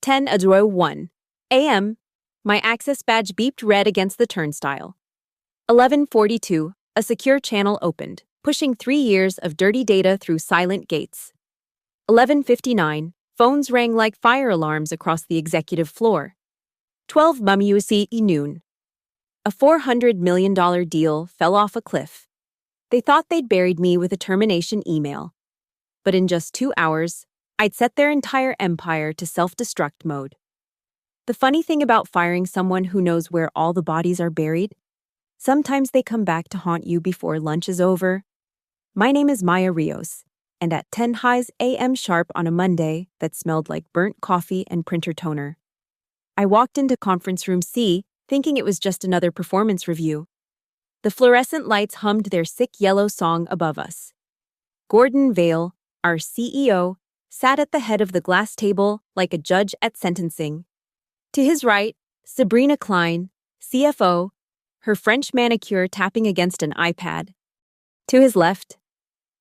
10:01 a.m., my access badge beeped red against the turnstile. 11:42, a secure channel opened, pushing 3 years of dirty data through silent gates. 11:59, phones rang like fire alarms across the executive floor. 12 MUSE noon. A $400 million deal fell off a cliff. They thought they'd buried me with a termination email. But in just 2 hours, I'd set their entire empire to self-destruct mode. The funny thing about firing someone who knows where all the bodies are buried, sometimes they come back to haunt you before lunch is over. My name is Maya Rios, and at 10 a.m. sharp on a Monday that smelled like burnt coffee and printer toner, I walked into conference room C thinking it was just another performance review. The fluorescent lights hummed their sick yellow song above us. Gordon Vail, our CEO, sat at the head of the glass table like a judge at sentencing. To his right, Sabrina Klein, CFO, her French manicure tapping against an iPad. To his left,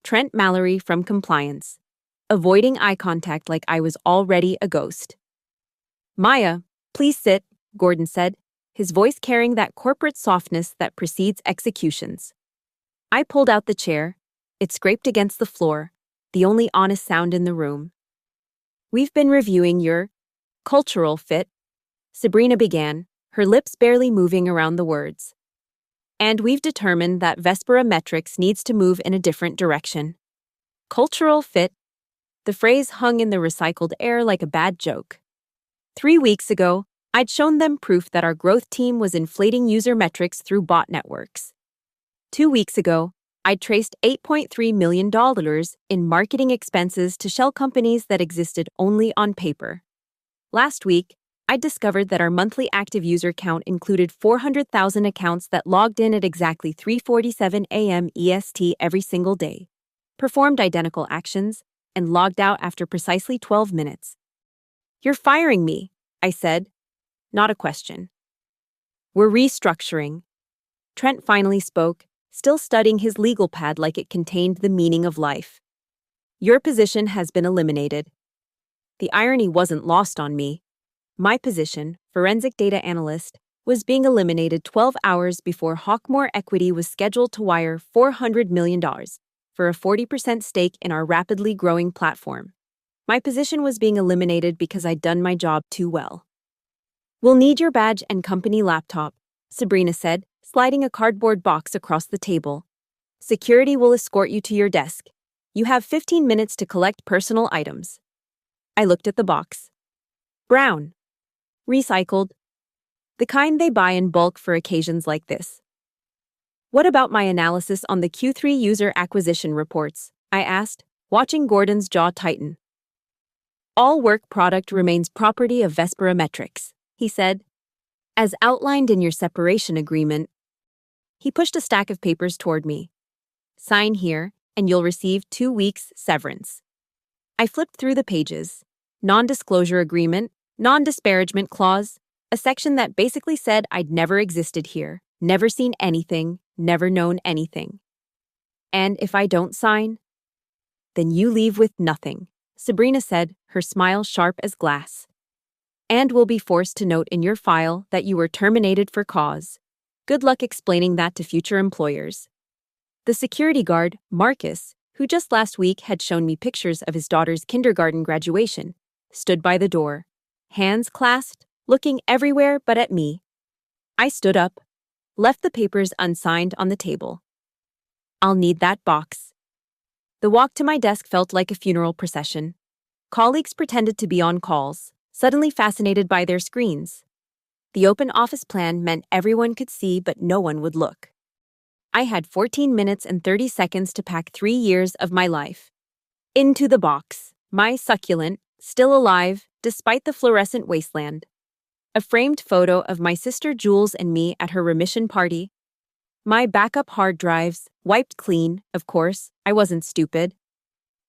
Trent Mallory from compliance, avoiding eye contact like I was already a ghost. "Maya, please sit," Gordon said, his voice carrying that corporate softness that precedes executions. I pulled out the chair. It scraped against the floor, the only honest sound in the room. "We've been reviewing your cultural fit," Sabrina began, her lips barely moving around the words. "And we've determined that Vespera Metrics needs to move in a different direction." Cultural fit. The phrase hung in the recycled air like a bad joke. 3 weeks ago, I'd shown them proof that our growth team was inflating user metrics through bot networks. 2 weeks ago, I'd traced $8.3 million in marketing expenses to shell companies that existed only on paper. Last week, I discovered that our monthly active user count included 400,000 accounts that logged in at exactly 3:47 a.m. EST every single day, performed identical actions, and logged out after precisely 12 minutes. "You're firing me," I said. Not a question. "We're restructuring." Trent finally spoke, still studying his legal pad like it contained the meaning of life. "Your position has been eliminated." The irony wasn't lost on me. My position, forensic data analyst, was being eliminated 12 hours before Hawkmoor Equity was scheduled to wire $400 million for a 40% stake in our rapidly growing platform. My position was being eliminated because I'd done my job too well. "We'll need your badge and company laptop," Sabrina said, sliding a cardboard box across the table. "Security will escort you to your desk. You have 15 minutes to collect personal items." I looked at the box. Brown. Recycled. The kind they buy in bulk for occasions like this. "What about my analysis on the Q3 user acquisition reports?" I asked, watching Gordon's jaw tighten. "All work product remains property of Vespera Metrics," he said. "As outlined in your separation agreement." He pushed a stack of papers toward me. "Sign here, and you'll receive 2 weeks severance." I flipped through the pages. Non-disclosure agreement, non-disparagement clause, a section that basically said I'd never existed here, never seen anything, never known anything. "And if I don't sign?" "Then you leave with nothing," Sabrina said, her smile sharp as glass. "And will be forced to note in your file that you were terminated for cause. Good luck explaining that to future employers." The security guard, Marcus, who just last week had shown me pictures of his daughter's kindergarten graduation, stood by the door, hands clasped, looking everywhere but at me. I stood up, left the papers unsigned on the table. "I'll need that box." The walk to my desk felt like a funeral procession. Colleagues pretended to be on calls, suddenly fascinated by their screens. The open office plan meant everyone could see but no one would look. I had 14 minutes and 30 seconds to pack 3 years of my life. Into the box, my succulent, still alive, despite the fluorescent wasteland. A framed photo of my sister Jules and me at her remission party. My backup hard drives, wiped clean, of course, I wasn't stupid.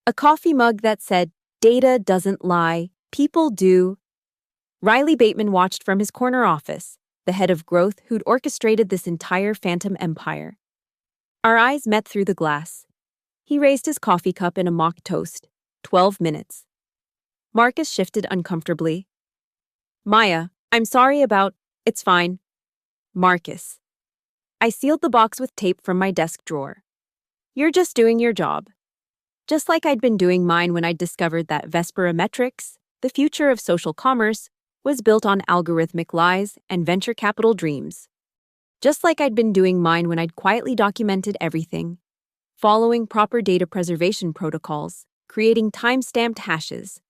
A coffee mug that said, "Data doesn't lie, people do." Riley Bateman watched from his corner office, the head of growth who'd orchestrated this entire phantom empire. Our eyes met through the glass. He raised his coffee cup in a mock toast. 12 minutes. Marcus shifted uncomfortably. Maya, I'm sorry about. It's fine. Marcus. I sealed the box with tape from my desk drawer. You're just doing your job. Just like I'd been doing mine when I'd discovered that Vesperometrics, the future of social commerce, was built on algorithmic lies and venture capital dreams. Just like I'd been doing mine when I'd quietly documented everything, following proper data preservation protocols, creating time-stamped hashes,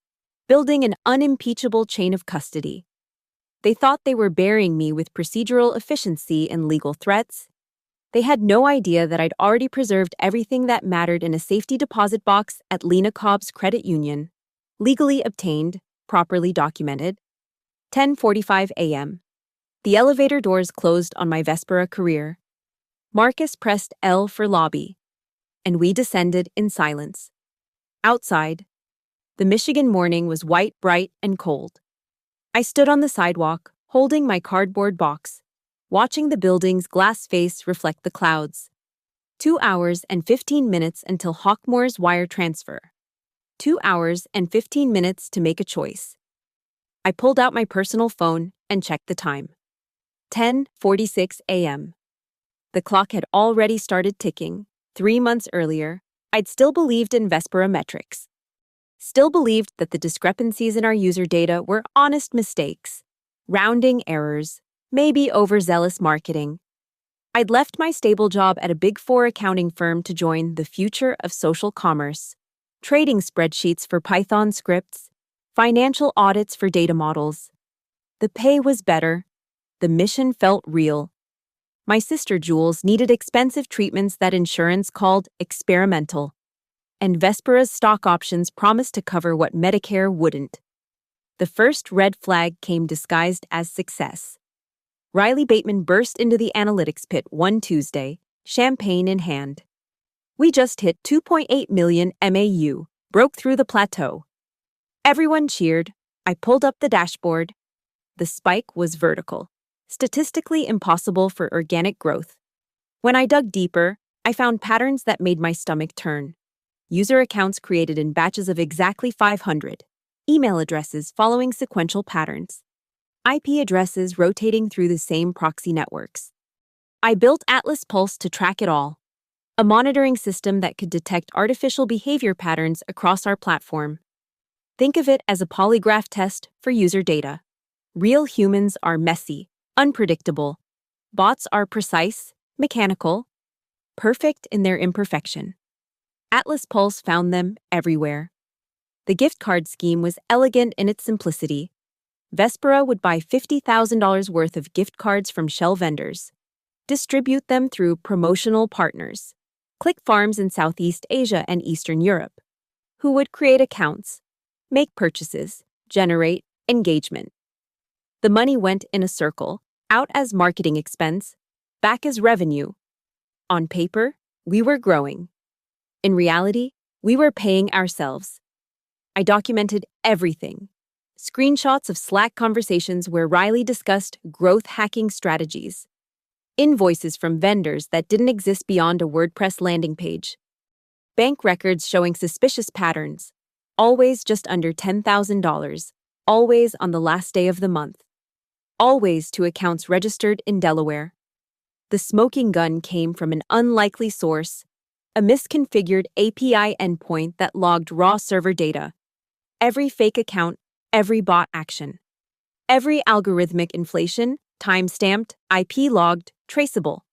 building an unimpeachable chain of custody. They thought they were burying me with procedural efficiency and legal threats. They had no idea that I'd already preserved everything that mattered in a safety deposit box at Lena Cobb's credit union, legally obtained, properly documented. 10:45 a.m. The elevator doors closed on my Vespera career. Marcus pressed L for lobby, and we descended in silence. Outside, the Michigan morning was white, bright, and cold. I stood on the sidewalk, holding my cardboard box, watching the building's glass face reflect the clouds. 2 hours and 15 minutes until Hawkmore's wire transfer. 2 hours and 15 minutes to make a choice. I pulled out my personal phone and checked the time. 10:46 a.m. The clock had already started ticking. 3 months earlier, I'd still believed in Vesperometrics. Still believed that the discrepancies in our user data were honest mistakes, rounding errors, maybe overzealous marketing. I'd left my stable job at a Big Four accounting firm to join the future of social commerce, trading spreadsheets for Python scripts, financial audits for data models. The pay was better. The mission felt real. My sister Jules needed expensive treatments that insurance called experimental, and Vespera's stock options promised to cover what Medicare wouldn't. The first red flag came disguised as success. Riley Bateman burst into the analytics pit one Tuesday, champagne in hand. We just hit 2.8 million MAU, broke through the plateau. Everyone cheered. I pulled up the dashboard. The spike was vertical, statistically impossible for organic growth. When I dug deeper, I found patterns that made my stomach turn. User accounts created in batches of exactly 500. Email addresses following sequential patterns. IP addresses rotating through the same proxy networks. I built Atlas Pulse to track it all, a monitoring system that could detect artificial behavior patterns across our platform. Think of it as a polygraph test for user data. Real humans are messy, unpredictable. Bots are precise, mechanical, perfect in their imperfection. Atlas Pulse found them everywhere. The gift card scheme was elegant in its simplicity. Vespera would buy $50,000 worth of gift cards from shell vendors, distribute them through promotional partners, click farms in Southeast Asia and Eastern Europe, who would create accounts, make purchases, generate engagement. The money went in a circle, out as marketing expense, back as revenue. On paper, we were growing. In reality, we were paying ourselves. I documented everything. Screenshots of Slack conversations where Riley discussed growth hacking strategies. Invoices from vendors that didn't exist beyond a WordPress landing page. Bank records showing suspicious patterns. Always just under $10,000. Always on the last day of the month. Always to accounts registered in Delaware. The smoking gun came from an unlikely source, a misconfigured API endpoint that logged raw server data. Every fake account, every bot action. Every algorithmic inflation, time-stamped, IP-logged, traceable.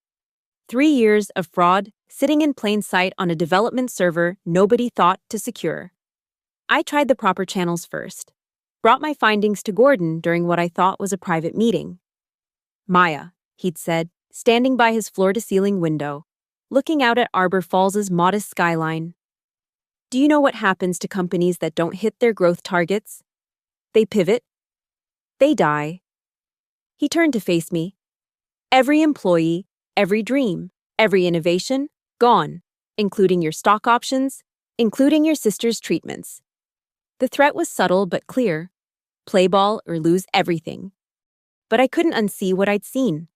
3 years of fraud sitting in plain sight on a development server nobody thought to secure. I tried the proper channels first. Brought my findings to Gordon during what I thought was a private meeting. Maya, he'd said, standing by his floor-to-ceiling window, looking out at Arbor Falls's modest skyline. Do you know what happens to companies that don't hit their growth targets? They pivot. They die. He turned to face me. Every employee, every dream, every innovation, gone, including your stock options, including your sister's treatments. The threat was subtle but clear. Play ball or lose everything. But I couldn't unsee what I'd seen.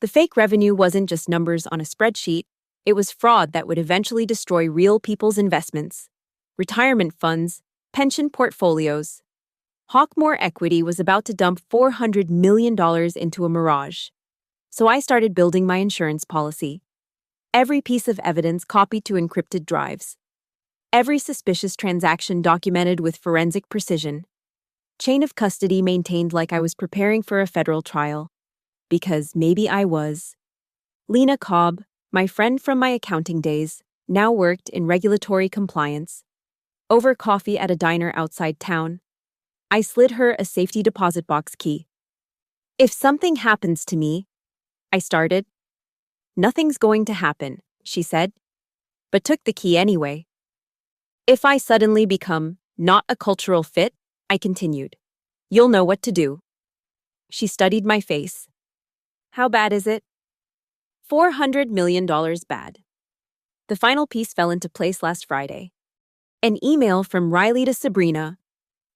The fake revenue wasn't just numbers on a spreadsheet. It was fraud that would eventually destroy real people's investments, retirement funds, pension portfolios. Hawkmoor Equity was about to dump $400 million into a mirage. So I started building my insurance policy. Every piece of evidence copied to encrypted drives. Every suspicious transaction documented with forensic precision. Chain of custody maintained like I was preparing for a federal trial. Because maybe I was. Lena Cobb, my friend from my accounting days, now worked in regulatory compliance. Over coffee at a diner outside town, I slid her a safety deposit box key. If something happens to me, I started. Nothing's going to happen, she said, but took the key anyway. If I suddenly become not a cultural fit, I continued, you'll know what to do. She studied my face. How bad is it? $400 million bad. The final piece fell into place last Friday. An email from Riley to Sabrina,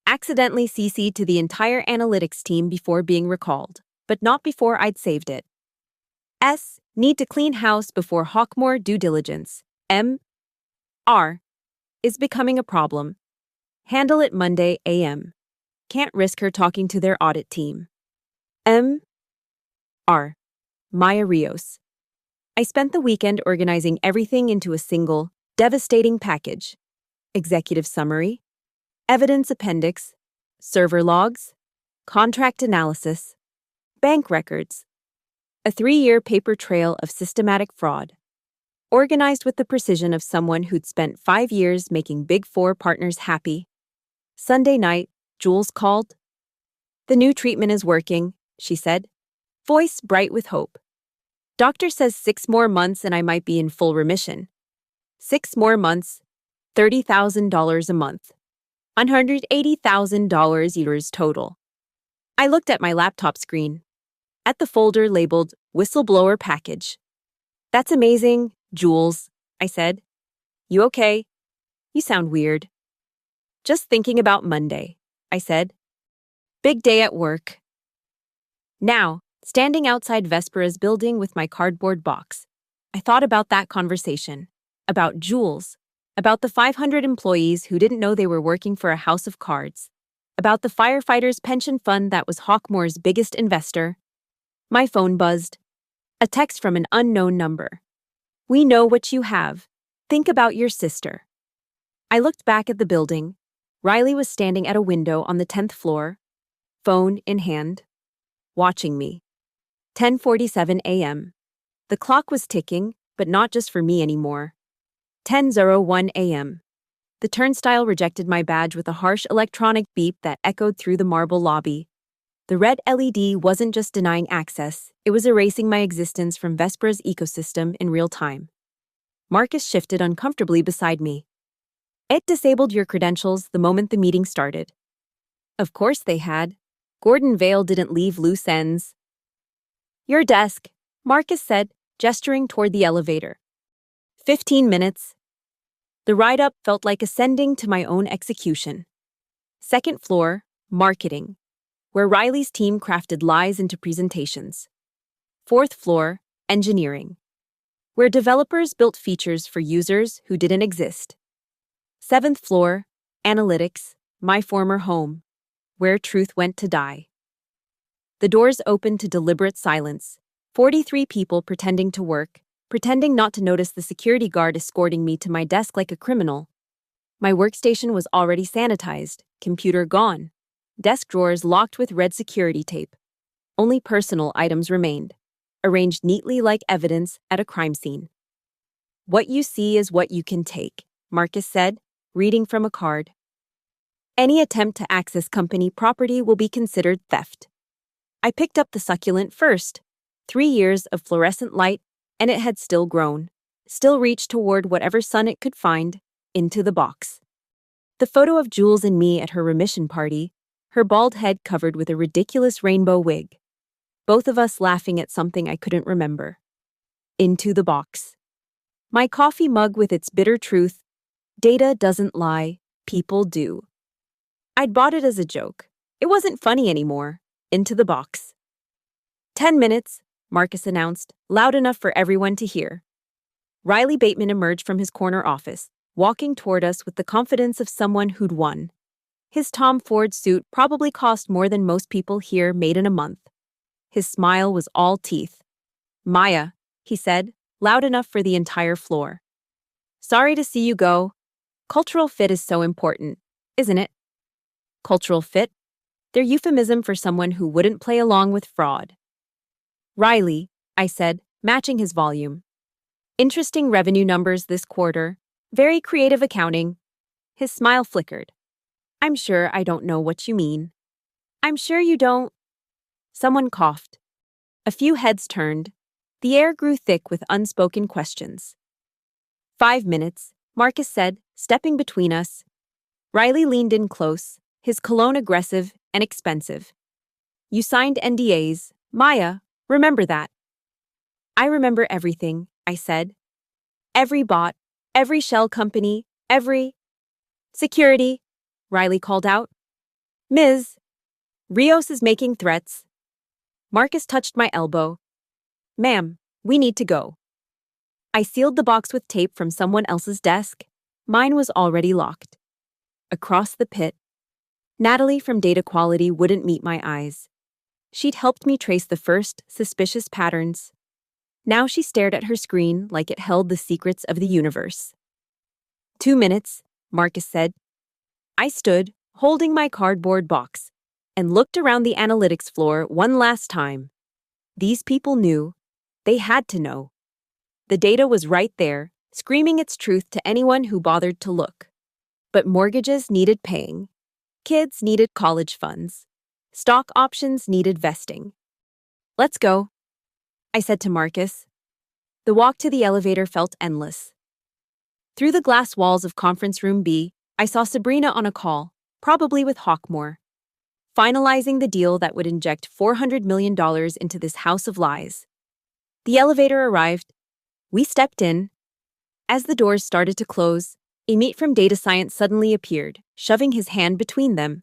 accidentally CC'd to the entire analytics team before being recalled, but not before I'd saved it. S. Need to clean house before Hawkmoor due diligence. M. R. Is becoming a problem. Handle it Monday a.m. Can't risk her talking to their audit team. M. R. Maya Rios. I spent the weekend organizing everything into a single, devastating package. Executive summary, evidence appendix, server logs, contract analysis, bank records. A 3-year paper trail of systematic fraud. Organized with the precision of someone who'd spent 5 years making Big Four partners happy. Sunday night, Jules called. The new treatment is working, she said, voice bright with hope. Doctor says 6 more months and I might be in full remission. 6 more months, $30,000 a month. $180,000 total. I looked at my laptop screen. At the folder labeled Whistleblower Package. That's amazing, Jules, I said. You okay? You sound weird. Just thinking about Monday, I said. Big day at work. Now, standing outside Vespera's building with my cardboard box, I thought about that conversation, about Jules, about the 500 employees who didn't know they were working for a house of cards, about the firefighters' pension fund that was Hawkmoor's biggest investor. My phone buzzed. A text from an unknown number. We know what you have. Think about your sister. I looked back at the building. Riley was standing at a window on the 10th floor, phone in hand, watching me. 10:47 a.m. The clock was ticking, but not just for me anymore. 10:01 a.m. The turnstile rejected my badge with a harsh electronic beep that echoed through the marble lobby. The red LED wasn't just denying access, it was erasing my existence from Vespera's ecosystem in real time. Marcus shifted uncomfortably beside me. It disabled your credentials the moment the meeting started. Of course they had. Gordon Vale didn't leave loose ends. Your desk, Marcus said, gesturing toward the elevator. 15 minutes. The ride up felt like ascending to my own execution. Second floor, marketing, where Riley's team crafted lies into presentations. Fourth floor, engineering, where developers built features for users who didn't exist. Seventh floor, analytics, my former home, where truth went to die. The doors opened to deliberate silence, 43 people pretending to work, pretending not to notice the security guard escorting me to my desk like a criminal. My workstation was already sanitized, computer gone, desk drawers locked with red security tape. Only personal items remained, arranged neatly like evidence at a crime scene. What you see is what you can take, Marcus said, reading from a card. Any attempt to access company property will be considered theft. I picked up the succulent first. 3 years of fluorescent light, and it had still grown, still reached toward whatever sun it could find, into the box. The photo of Jules and me at her remission party, her bald head covered with a ridiculous rainbow wig. Both of us laughing at something I couldn't remember. Into the box. My coffee mug with its bitter truth. Data doesn't lie, people do. I'd bought it as a joke. It wasn't funny anymore. Into the box. 10 minutes, Marcus announced, loud enough for everyone to hear. Riley Bateman emerged from his corner office, walking toward us with the confidence of someone who'd won. His Tom Ford suit probably cost more than most people here made in a month. His smile was all teeth. "Maya," he said, loud enough for the entire floor. "Sorry to see you go. Cultural fit is so important, isn't it?" Cultural fit? They're euphemism for someone who wouldn't play along with fraud. "Riley," I said, matching his volume. "Interesting revenue numbers this quarter. Very creative accounting." His smile flickered. "I'm sure I don't know what you mean." "I'm sure you don't." Someone coughed. A few heads turned. The air grew thick with unspoken questions. 5 minutes, Marcus said, stepping between us. Riley leaned in close, his cologne aggressive and expensive. "You signed NDAs, Maya, remember that." "I remember everything," I said. "Every bot, every shell company, every—" "Security," Riley called out. "Ms. Rios is making threats." Marcus touched my elbow. "Ma'am, we need to go." I sealed the box with tape from someone else's desk. Mine was already locked. Across the pit, Natalie from Data Quality wouldn't meet my eyes. She'd helped me trace the first suspicious patterns. Now she stared at her screen like it held the secrets of the universe. 2 minutes, Marcus said. I stood, holding my cardboard box, and looked around the analytics floor one last time. These people knew. They had to know. The data was right there, screaming its truth to anyone who bothered to look. But mortgages needed paying. Kids needed college funds. Stock options needed vesting. "Let's go," I said to Marcus. The walk to the elevator felt endless. Through the glass walls of Conference Room B, I saw Sabrina on a call, probably with Hawkmoor, finalizing the deal that would inject $400 million into this house of lies. The elevator arrived. We stepped in. As the doors started to close, Amit from Data Science suddenly appeared, shoving his hand between them.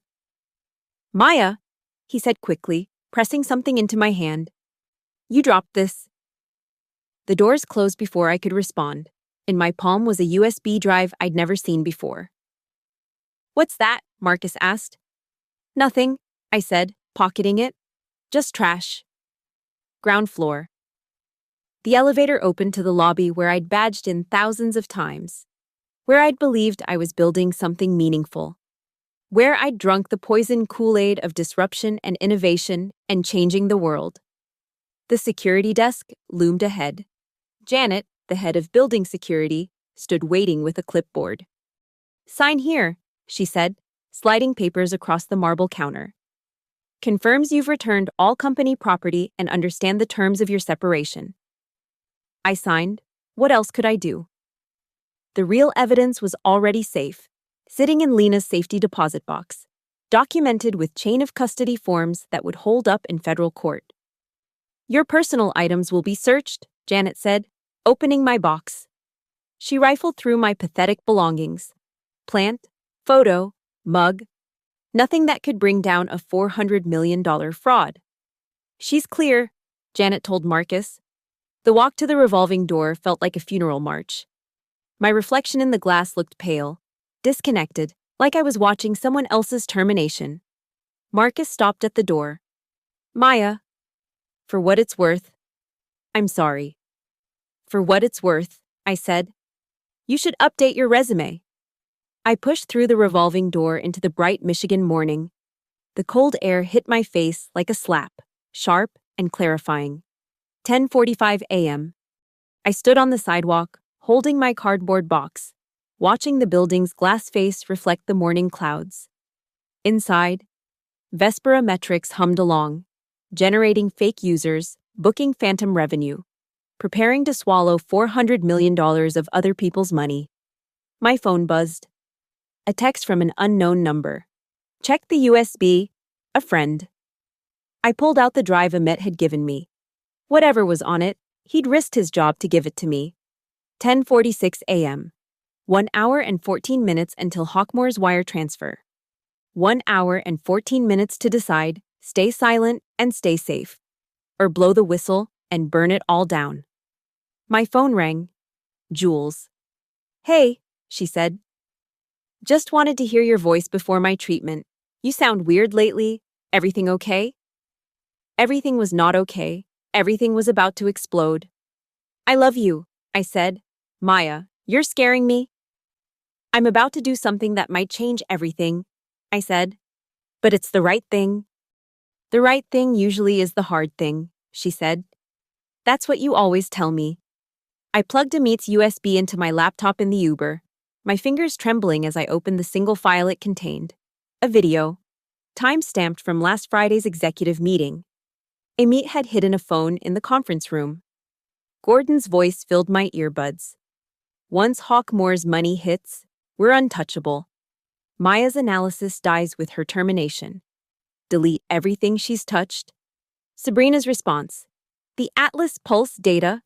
"Maya," he said quickly, pressing something into my hand. "You dropped this." The doors closed before I could respond. In my palm was a USB drive I'd never seen before. "What's that?" Marcus asked. "Nothing," I said, pocketing it. "Just trash." Ground floor. The elevator opened to the lobby where I'd badged in thousands of times, where I'd believed I was building something meaningful, where I'd drunk the poison Kool-Aid of disruption and innovation and changing the world. The security desk loomed ahead. Janet, the head of building security, stood waiting with a clipboard. "Sign here," she said, sliding papers across the marble counter. "Confirms you've returned all company property and understand the terms of your separation." I signed. What else could I do? The real evidence was already safe, sitting in Lena's safety deposit box, documented with chain of custody forms that would hold up in federal court. "Your personal items will be searched," Janet said, opening my box. She rifled through my pathetic belongings. Plant, photo, mug. Nothing that could bring down a $400 million fraud. "She's clear," Janet told Marcus. The walk to the revolving door felt like a funeral march. My reflection in the glass looked pale, disconnected, like I was watching someone else's termination. Marcus stopped at the door. "Maya, for what it's worth." "I'm sorry." "For what it's worth," I said. "You should update your resume." I pushed through the revolving door into the bright Michigan morning. The cold air hit my face like a slap, sharp and clarifying. 10:45 a.m. I stood on the sidewalk, holding my cardboard box, watching the building's glass face reflect the morning clouds. Inside, Vespera metrics hummed along, generating fake users, booking phantom revenue, preparing to swallow $400 million of other people's money. My phone buzzed. A text from an unknown number. "Check the USB, a friend." I pulled out the drive Amit had given me. Whatever was on it, he'd risked his job to give it to me. 10:46 a.m. 1 hour and 14 minutes until Hawkmoor's wire transfer. 1 hour and 14 minutes to decide, stay silent and stay safe, or blow the whistle and burn it all down. My phone rang. Jules. "Hey," she said. Just wanted to hear your voice before my treatment. You sound weird lately. Everything okay? Everything was not okay. Everything was about to explode. I love you, I said. Maya, you're scaring me. I'm about to do something that might change everything, I said. But it's the right thing. The right thing usually is the hard thing, she said. That's what you always tell me. I plugged Amit's USB into my laptop in the Uber, my fingers trembling as I opened the single file it contained. A video, time-stamped from last Friday's executive meeting. Amit had hidden a phone in the conference room. Gordon's voice filled my earbuds. Once Hawkmore's money hits, we're untouchable. Maya's analysis dies with her termination. Delete everything she's touched. Sabrina's response. The Atlas Pulse data,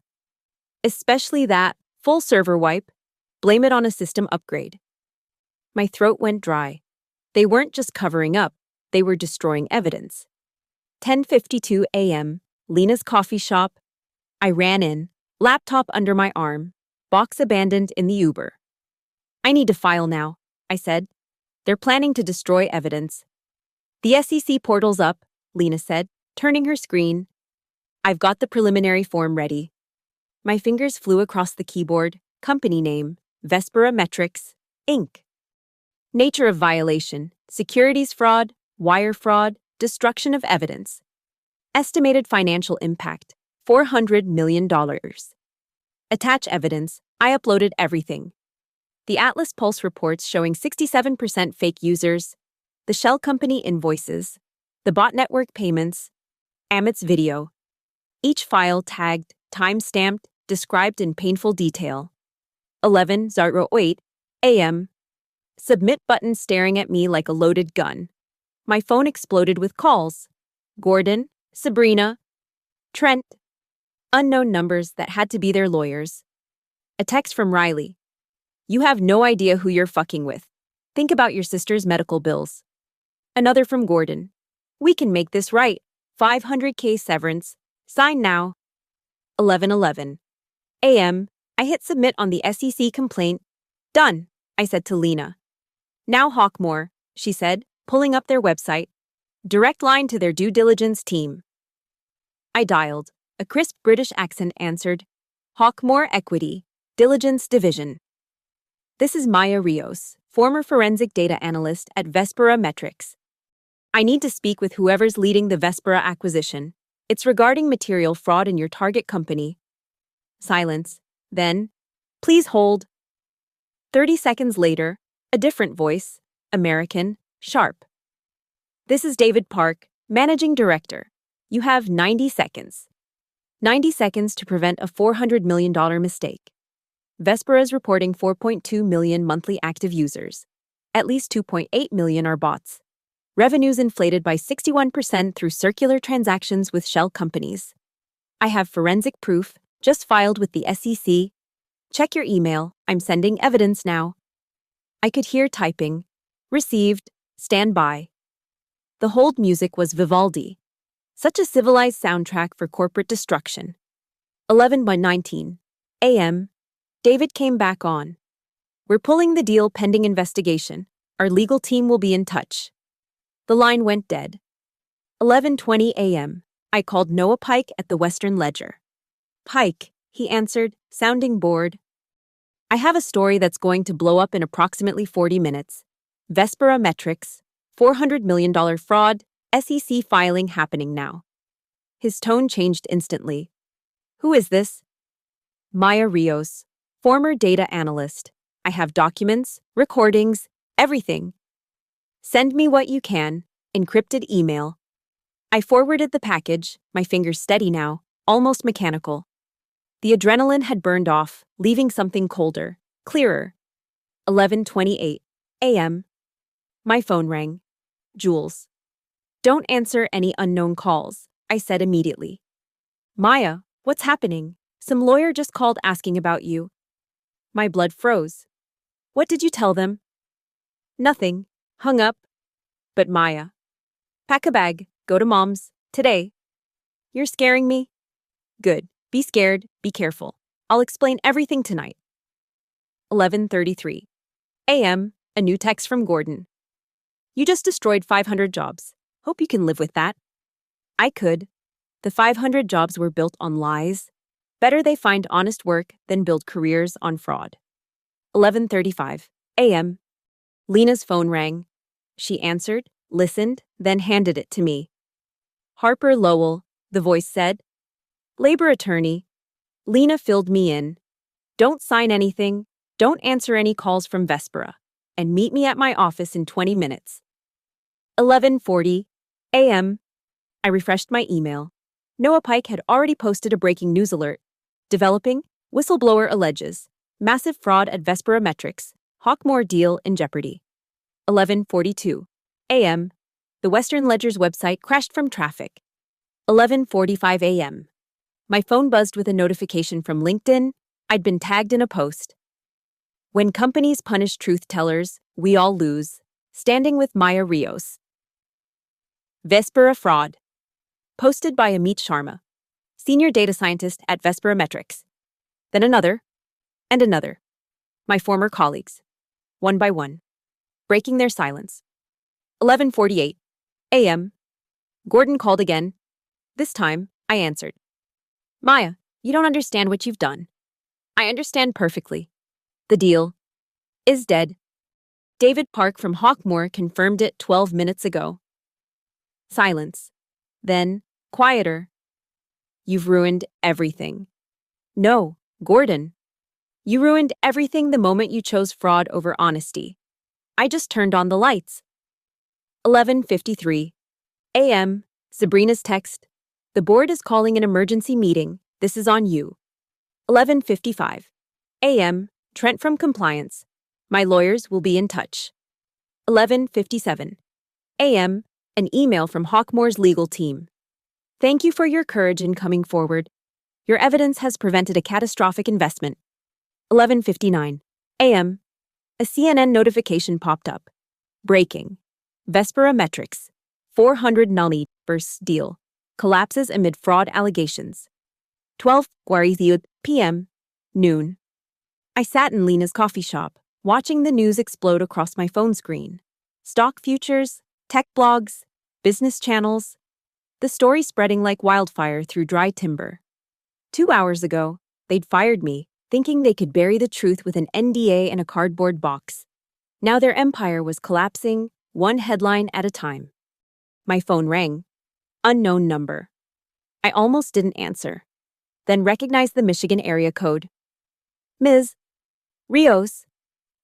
especially that full server wipe, blame it on a system upgrade. My throat went dry. They weren't just covering up, they were destroying evidence. 10:52 a.m., Lena's coffee shop. I ran in, laptop under my arm, box abandoned in the Uber. I need to file now, I said. They're planning to destroy evidence. The SEC portal's up, Lena said, turning her screen. I've got the preliminary form ready. My fingers flew across the keyboard. Company name, Vespera Metrics, Inc. Nature of violation, securities fraud, wire fraud, destruction of evidence. Estimated financial impact, $400 million. Attach evidence. I uploaded everything. The Atlas Pulse reports showing 67% fake users, the shell company invoices, the bot network payments, Amit's video. Each file tagged, time-stamped, described in painful detail. 11:08 a.m. Submit button staring at me like a loaded gun. My phone exploded with calls. Gordon, Sabrina, Trent. Unknown numbers that had to be their lawyers. A text from Riley. You have no idea who you're fucking with. Think about your sister's medical bills. Another from Gordon. We can make this right. $500K severance. Sign now. 11:11 a.m. I hit submit on the SEC complaint. Done, I said to Lena. Now Hawkmore, she said, pulling up their website. Direct line to their due diligence team. I dialed. A crisp British accent answered. Hawkmore Equity, Diligence Division. This is Maya Rios, former forensic data analyst at Vespera Metrics. I need to speak with whoever's leading the Vespera acquisition. It's regarding material fraud in your target company. Silence. Then, please hold. 30 seconds later, a different voice, American, sharp. This is David Park, Managing Director. You have 90 seconds. 90 seconds to prevent a $400 million mistake. Vespera is reporting 4.2 million monthly active users. At least 2.8 million are bots. Revenues inflated by 61% through circular transactions with shell companies. I have forensic proof, just filed with the SEC. Check your email, I'm sending evidence now. I could hear typing. Received, stand by. The hold music was Vivaldi. Such a civilized soundtrack for corporate destruction. 11:19 a.m. David came back on. We're pulling the deal pending investigation. Our legal team will be in touch. The line went dead. 11:20 a.m. I called Noah Pike at the Western Ledger. Pike, he answered, sounding bored. I have a story that's going to blow up in approximately 40 minutes. Vespera Metrics, $400 million fraud, SEC filing happening now. His tone changed instantly. Who is this? Maya Rios, former data analyst. I have documents, recordings, everything. Send me what you can, encrypted email. I forwarded the package, my fingers steady now, almost mechanical. The adrenaline had burned off, leaving something colder, clearer. 11:28 a.m. My phone rang. Jules. Don't answer any unknown calls, I said immediately. Maya, what's happening? Some lawyer just called asking about you. My blood froze. What did you tell them? Nothing. Hung up. But Maya. Pack a bag, go to mom's, today. You're scaring me? Good. Be scared, be careful. I'll explain everything tonight. 11:33 a.m. A new text from Gordon. You just destroyed 500 jobs. Hope you can live with that. I could. The 500 jobs were built on lies. Better they find honest work than build careers on fraud. 11:35 a.m. Lena's phone rang. She answered, listened, then handed it to me. Harper Lowell, the voice said. Labor attorney. Lena filled me in. Don't sign anything, don't answer any calls from Vespera, and meet me at my office in 20 minutes. 11:40 a.m. I refreshed my email. Noah Pike had already posted a breaking news alert. Developing, whistleblower alleges, massive fraud at Vespera Metrics, Hawkmoor deal in jeopardy. 11:42 a.m. The Western Ledger's website crashed from traffic. 11:45 a.m. My phone buzzed with a notification from LinkedIn. I'd been tagged in a post. When companies punish truth tellers, we all lose. Standing with Maya Rios. Vespera fraud. Posted by Amit Sharma, senior data scientist at Vespera Metrics. Then another, and another. My former colleagues, one by one, breaking their silence. 11:48 a.m. Gordon called again. This time, I answered. Maya, you don't understand what you've done. I understand perfectly. The deal is dead. David Park from Hawkmoor confirmed it 12 minutes ago. Silence. Then, quieter. You've ruined everything. No, Gordon. You ruined everything the moment you chose fraud over honesty. I just turned on the lights. 11:53 a.m. Sabrina's text. The board is calling an emergency meeting. This is on you. 11:55 a.m. Trent from compliance. My lawyers will be in touch. 11:57 a.m. An email from Hawkmoor's legal team. Thank you for your courage in coming forward. Your evidence has prevented a catastrophic investment. 11:59 a.m. A CNN notification popped up. Breaking. Vespera Metrics. 400 Nully bursts deal. Collapses amid fraud allegations. 12:40 p.m. Noon. I sat in Lena's coffee shop, watching the news explode across my phone screen. Stock futures, tech blogs, business channels. The story spreading like wildfire through dry timber. 2 hours ago, they'd fired me, thinking they could bury the truth with an NDA in a cardboard box. Now their empire was collapsing, one headline at a time. My phone rang. Unknown number. I almost didn't answer, then recognized the Michigan area code. Ms. Rios,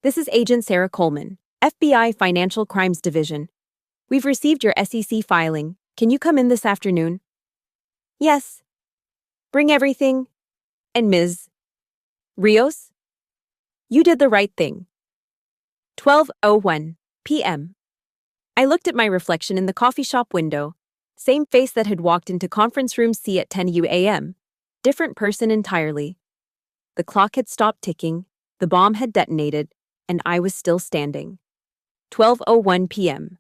this is Agent Sarah Coleman, FBI Financial Crimes Division. We've received your SEC filing. Can you come in this afternoon? Yes. Bring everything. And Ms. Rios? You did the right thing. 12:01 p.m. I looked at my reflection in the coffee shop window. Same face that had walked into conference room C at 10 a.m. Different person entirely. The clock had stopped ticking, the bomb had detonated, and I was still standing. 12:01 p.m.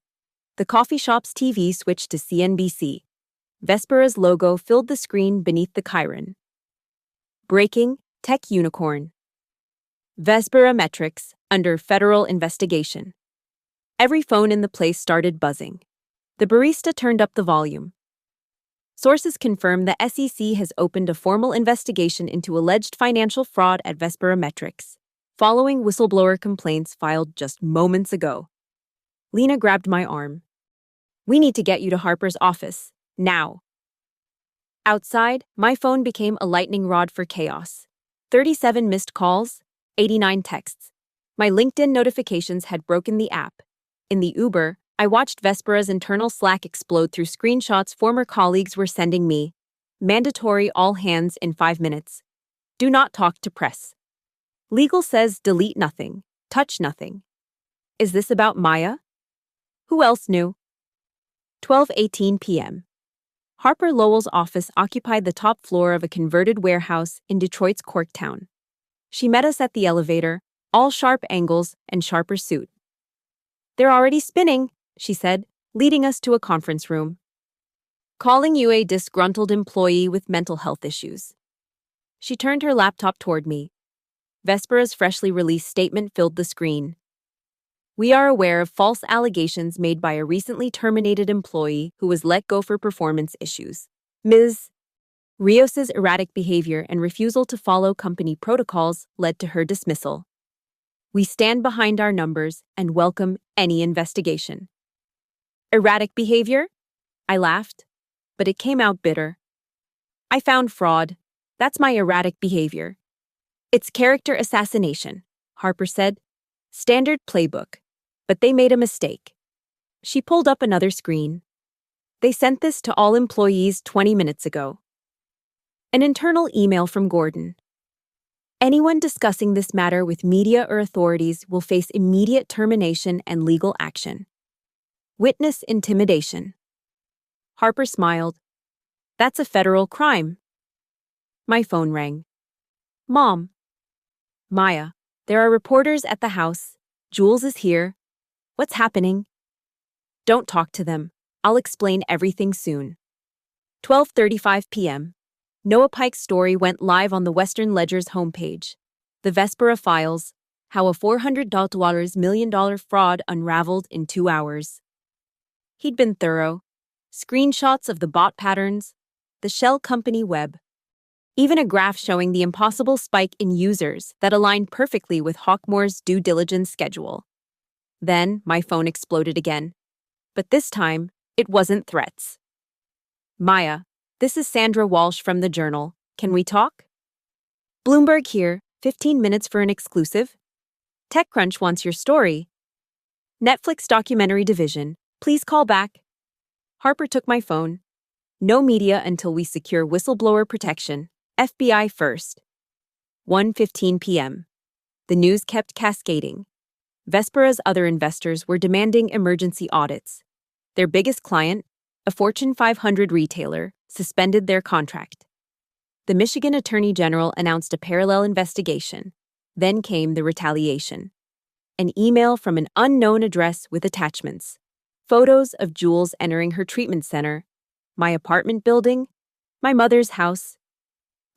The coffee shop's TV switched to CNBC. Vespera's logo filled the screen beneath the chyron. Breaking, tech unicorn. Vespera Metrics, under federal investigation. Every phone in the place started buzzing. The barista turned up the volume. Sources confirm the SEC has opened a formal investigation into alleged financial fraud at Vespera Metrics, following whistleblower complaints filed just moments ago. Lena grabbed my arm. We need to get you to Harper's office, now. Outside, my phone became a lightning rod for chaos. 37 missed calls, 89 texts. My LinkedIn notifications had broken the app. In the Uber, I watched Vespera's internal Slack explode through screenshots former colleagues were sending me. Mandatory all hands in 5 minutes. Do not talk to press. Legal says delete nothing, touch nothing. Is this about Maya? Who else knew? 12:18 p.m. Harper Lowell's office occupied the top floor of a converted warehouse in Detroit's Corktown. She met us at the elevator, all sharp angles and sharper suit. They're already spinning, she said, leading us to a conference room. Calling you a disgruntled employee with mental health issues. She turned her laptop toward me. Vespera's freshly released statement filled the screen. We are aware of false allegations made by a recently terminated employee who was let go for performance issues. Ms. Rios's erratic behavior and refusal to follow company protocols led to her dismissal. We stand behind our numbers and welcome any investigation. Erratic behavior? I laughed, but it came out bitter. I found fraud. That's my erratic behavior. It's character assassination, Harper said. Standard playbook. But they made a mistake. She pulled up another screen. They sent this to all employees 20 minutes ago. An internal email from Gordon. Anyone discussing this matter with media or authorities will face immediate termination and legal action. Witness intimidation. Harper smiled. That's a federal crime. My phone rang. Mom. Maya, there are reporters at the house. Jules is here. What's happening? Don't talk to them. I'll explain everything soon. 12:35 p.m. Noah Pike's story went live on the Western Ledger's homepage. The Vespera Files, how a $400 million fraud unraveled in 2 hours. He'd been thorough. Screenshots of the bot patterns, the shell company web, even a graph showing the impossible spike in users that aligned perfectly with Hawkmore's due diligence schedule. Then my phone exploded again. But this time, it wasn't threats. Maya, this is Sandra Walsh from the Journal. Can we talk? Bloomberg here, 15 minutes for an exclusive. TechCrunch wants your story. Netflix documentary division, please call back. Harper took my phone. No media until we secure whistleblower protection. FBI first. 1:15 p.m. The news kept cascading. Vespera's other investors were demanding emergency audits. Their biggest client, a Fortune 500 retailer, suspended their contract. The Michigan Attorney General announced a parallel investigation. Then came the retaliation. An email from an unknown address with attachments. Photos of Jules entering her treatment center, my apartment building, my mother's house.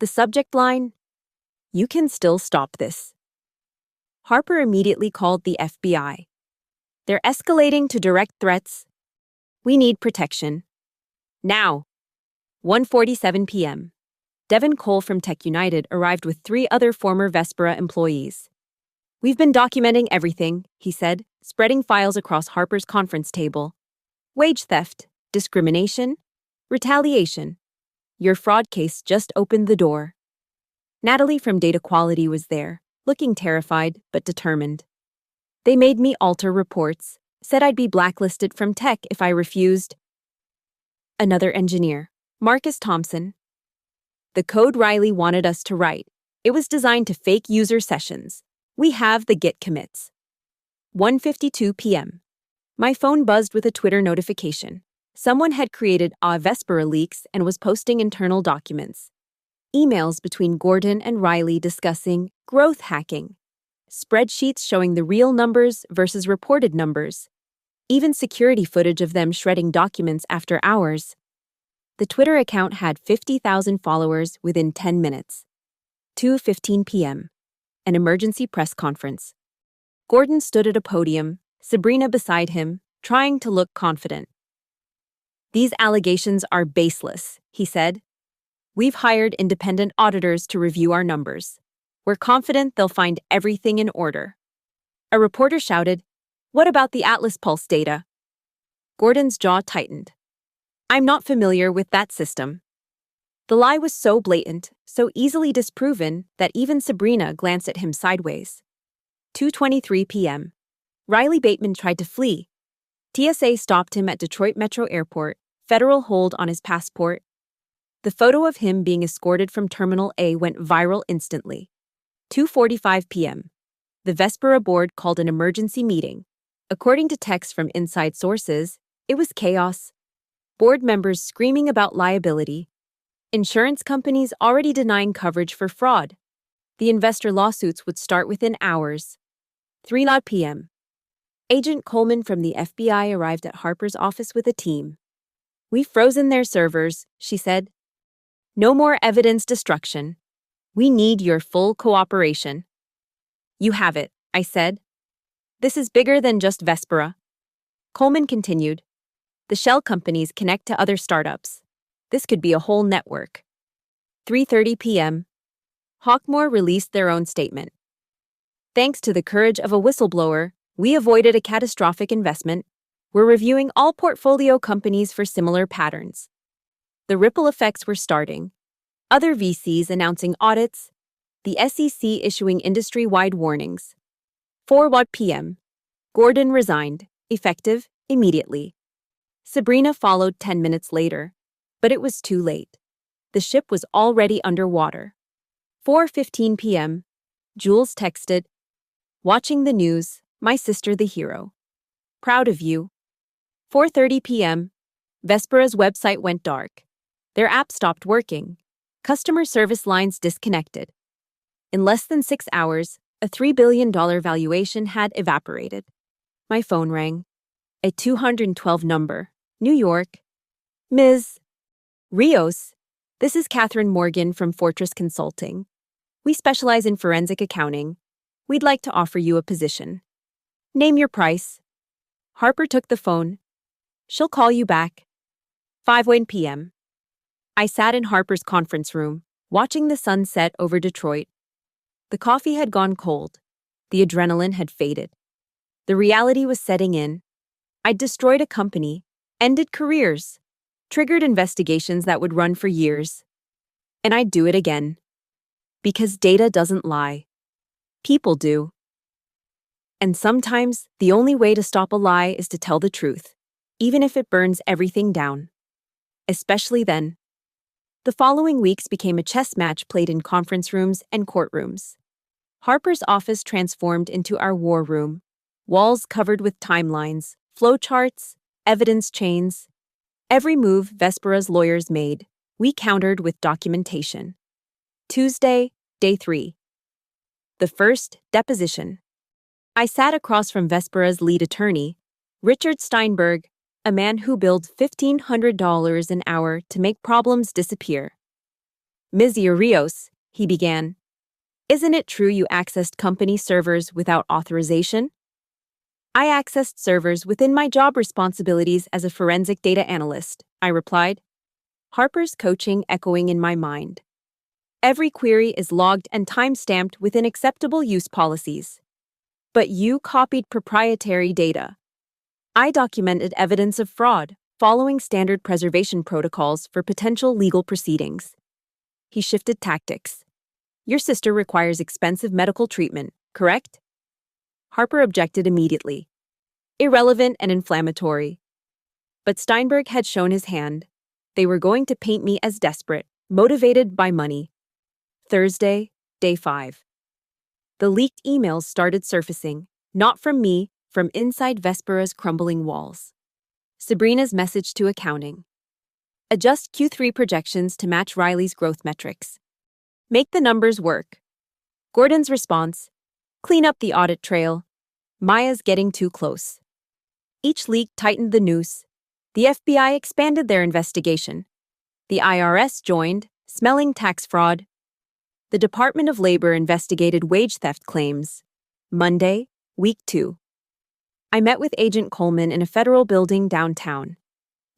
The subject line, "You can still stop this." Harper immediately called the FBI. They're escalating to direct threats. We need protection. Now. 1:47 p.m. Devin Cole from Tech United arrived with 3 other former Vespera employees. We've been documenting everything, he said, spreading files across Harper's conference table. Wage theft, discrimination, retaliation. Your fraud case just opened the door. Natalie from Data Quality was there, looking terrified but determined. They made me alter reports, said I'd be blacklisted from tech if I refused. Another engineer, Marcus Thompson. The code Riley wanted us to write. It was designed to fake user sessions. We have the Git commits. 1:52 p.m. My phone buzzed with a Twitter notification. Someone had created Vespera leaks and was posting internal documents. Emails between Gordon and Riley discussing growth hacking. Spreadsheets showing the real numbers versus reported numbers. Even security footage of them shredding documents after hours. The Twitter account had 50,000 followers within 10 minutes. 2:15 p.m. An emergency press conference. Gordon stood at a podium, Sabrina beside him, trying to look confident. These allegations are baseless, he said. We've hired independent auditors to review our numbers. We're confident they'll find everything in order. A reporter shouted, "What about the Atlas Pulse data?" Gordon's jaw tightened. I'm not familiar with that system. The lie was so blatant, so easily disproven, that even Sabrina glanced at him sideways. 2:23 p.m. Riley Bateman tried to flee. TSA stopped him at Detroit Metro Airport, federal hold on his passport. The photo of him being escorted from Terminal A went viral instantly. 2:45 p.m. The Vespera board called an emergency meeting. According to texts from inside sources, it was chaos. Board members screaming about liability. Insurance companies already denying coverage for fraud. The investor lawsuits would start within hours. 3 p.m. Agent Coleman from the FBI arrived at Harper's office with a team. We've frozen their servers, she said. No more evidence destruction. We need your full cooperation. You have it, I said. This is bigger than just Vespera. Coleman continued. The shell companies connect to other startups. This could be a whole network. 3:30 p.m. Hawkmoor released their own statement. Thanks to the courage of a whistleblower, we avoided a catastrophic investment. We're reviewing all portfolio companies for similar patterns. The ripple effects were starting. Other VCs announcing audits, the SEC issuing industry-wide warnings. 4 p.m. Gordon resigned, effective immediately. Sabrina followed 10 minutes later, but it was too late. The ship was already underwater. 4:15 p.m. Jules texted, "Watching the news, my sister the hero. Proud of you." 4:30 p.m. Vespera's website went dark. Their app stopped working. Customer service lines disconnected. In less than 6 hours, a $3 billion valuation had evaporated. My phone rang. A 212 number. New York. Ms. Rios, this is Catherine Morgan from Fortress Consulting. We specialize in forensic accounting. We'd like to offer you a position. Name your price. Harper took the phone. She'll call you back. 5:01 p.m. I sat in Harper's conference room, watching the sun set over Detroit. The coffee had gone cold. The adrenaline had faded. The reality was setting in. I'd destroyed a company, ended careers, triggered investigations that would run for years. And I'd do it again. Because data doesn't lie. People do. And sometimes, the only way to stop a lie is to tell the truth, even if it burns everything down. Especially then. The following weeks became a chess match played in conference rooms and courtrooms. Harper's office transformed into our war room, walls covered with timelines, flowcharts, evidence chains. Every move Vespera's lawyers made, we countered with documentation. Tuesday, day 3. The first deposition. I sat across from Vespera's lead attorney, Richard Steinberg, a man who billed $1,500 an hour to make problems disappear. Ms. Rios, he began. Isn't it true you accessed company servers without authorization? I accessed servers within my job responsibilities as a forensic data analyst, I replied. Harper's coaching echoing in my mind. Every query is logged and time-stamped within acceptable use policies. But you copied proprietary data. I documented evidence of fraud, following standard preservation protocols for potential legal proceedings. He shifted tactics. Your sister requires expensive medical treatment, correct? Harper objected immediately. Irrelevant and inflammatory. But Steinberg had shown his hand. They were going to paint me as desperate, motivated by money. Thursday, day 5. The leaked emails started surfacing, not from me, from inside Vespera's crumbling walls. Sabrina's message to accounting. Adjust Q3 projections to match Riley's growth metrics. Make the numbers work. Gordon's response. Clean up the audit trail. Maya's getting too close. Each leak tightened the noose. The FBI expanded their investigation. The IRS joined, smelling tax fraud. The Department of Labor investigated wage theft claims. Monday, week 2. I met with Agent Coleman in a federal building downtown.